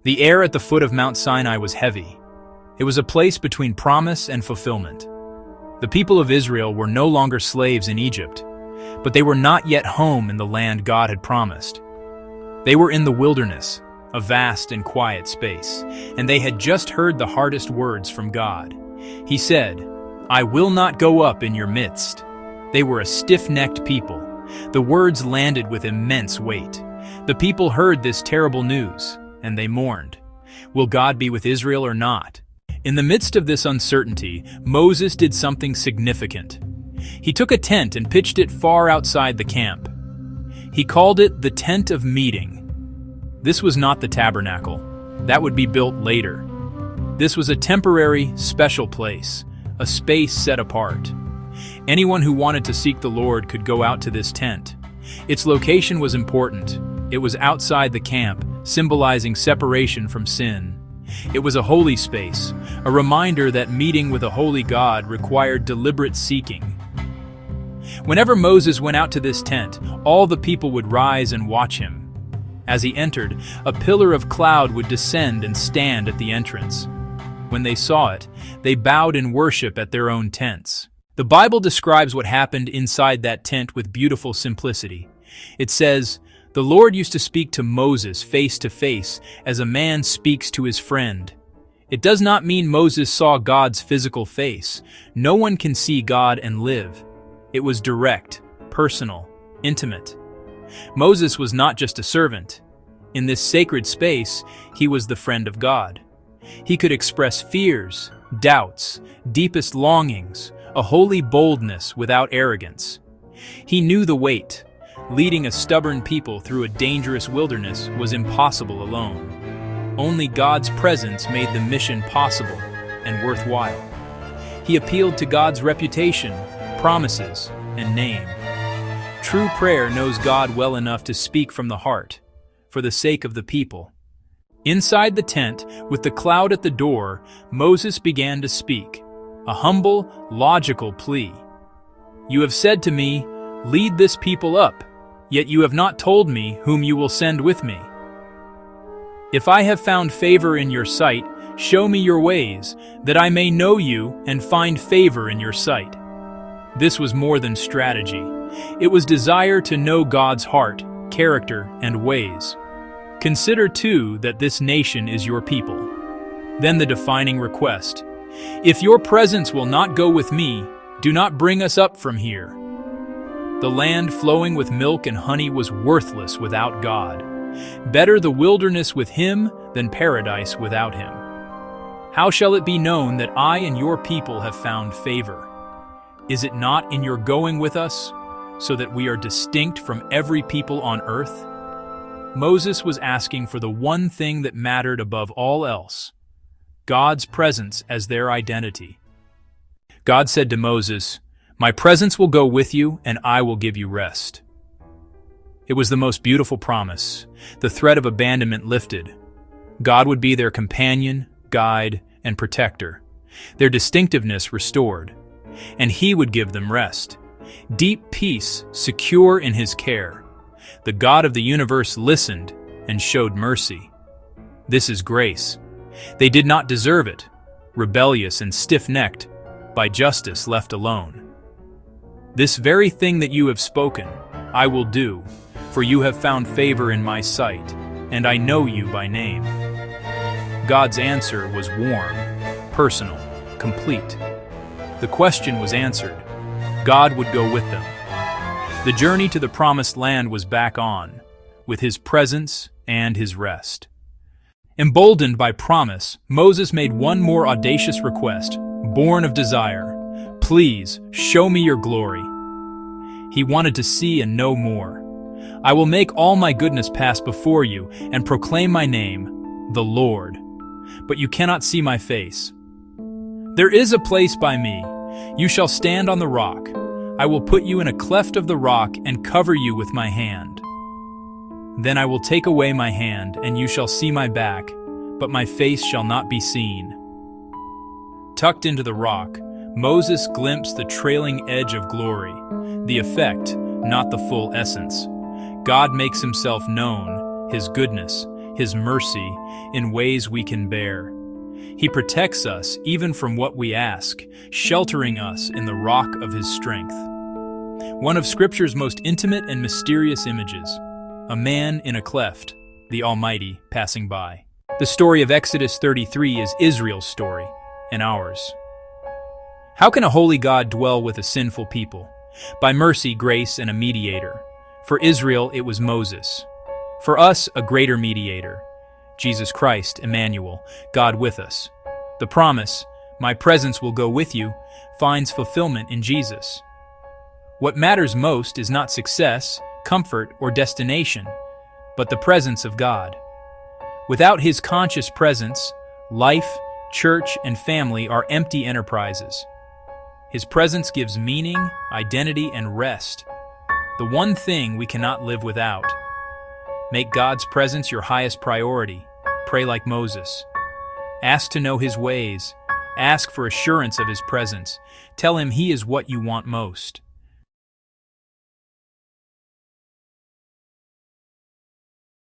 The air at the foot of Mount Sinai was heavy. It was a place between promise and fulfillment. The people of Israel were no longer slaves in Egypt, but they were not yet home in the land God had promised. They were in the wilderness, a vast and quiet space, and they had just heard the hardest words from God. He said, "I will not go up in your midst." They were a stiff-necked people. The words landed with immense weight. The people heard this terrible news, and they mourned. Will God be with Israel or not? In the midst of this uncertainty, Moses did something significant. He took a tent and pitched it far outside the camp. He called it the Tent of Meeting. This was not the tabernacle. That would be built later. This was a temporary, special place, a space set apart. Anyone who wanted to seek the Lord could go out to this tent. Its location was important. It was outside the camp, symbolizing separation from sin. It was a holy space, a reminder that meeting with a holy God required deliberate seeking. Whenever Moses went out to this tent, all the people would rise and watch him. As he entered, a pillar of cloud would descend and stand at the entrance. When they saw it, they bowed in worship at their own tents. The Bible describes what happened inside that tent with beautiful simplicity. It says, "The Lord used to speak to Moses face to face as a man speaks to his friend." It does not mean Moses saw God's physical face. No one can see God and live. It was direct, personal, intimate. Moses was not just a servant. In this sacred space, he was the friend of God. He could express fears, doubts, deepest longings, a holy boldness without arrogance. He knew the weight. Leading a stubborn people through a dangerous wilderness was impossible alone. Only God's presence made the mission possible and worthwhile. He appealed to God's reputation, promises, and name. True prayer knows God well enough to speak from the heart, for the sake of the people. Inside the tent, with the cloud at the door, Moses began to speak, a humble, logical plea. "You have said to me, 'Lead this people up,' yet you have not told me whom you will send with me. If I have found favor in your sight, show me your ways, that I may know you and find favor in your sight." This was more than strategy. It was desire to know God's heart, character, and ways. Consider, too, that this nation is your people. Then the defining request, "If your presence will not go with me, do not bring us up from here." The land flowing with milk and honey was worthless without God. Better the wilderness with him than paradise without him. How shall it be known that I and your people have found favor? Is it not in your going with us, so that we are distinct from every people on earth? Moses was asking for the one thing that mattered above all else, God's presence as their identity. God said to Moses, "My presence will go with you, and I will give you rest." It was the most beautiful promise. The threat of abandonment lifted. God would be their companion, guide, and protector, their distinctiveness restored, and He would give them rest. Deep peace, secure in His care. The God of the universe listened and showed mercy. This is grace. They did not deserve it, rebellious and stiff-necked, by justice left alone. "This very thing that you have spoken, I will do, for you have found favor in my sight, and I know you by name." God's answer was warm, personal, complete. The question was answered. God would go with them. The journey to the promised land was back on, with His presence and His rest. Emboldened by promise, Moses made one more audacious request, born of desire. "Please, show me your glory." He wanted to see and know more. "I will make all my goodness pass before you and proclaim my name, the Lord. But you cannot see my face. There is a place by me. You shall stand on the rock. I will put you in a cleft of the rock and cover you with my hand. Then I will take away my hand, and you shall see my back, but my face shall not be seen." Tucked into the rock, Moses glimpsed the trailing edge of glory, the effect, not the full essence. God makes Himself known, His goodness, His mercy, in ways we can bear. He protects us even from what we ask, sheltering us in the rock of His strength. One of Scripture's most intimate and mysterious images, a man in a cleft, the Almighty passing by. The story of Exodus 33 is Israel's story, and ours. How can a holy God dwell with a sinful people? By mercy, grace, and a mediator. For Israel, it was Moses. For us, a greater mediator, Jesus Christ, Emmanuel, God with us. The promise, "My presence will go with you," finds fulfillment in Jesus. What matters most is not success, comfort, or destination, but the presence of God. Without His conscious presence, life, church, and family are empty enterprises. His presence gives meaning, identity, and rest, the one thing we cannot live without. Make God's presence your highest priority. Pray like Moses. Ask to know His ways. Ask for assurance of His presence. Tell Him He is what you want most.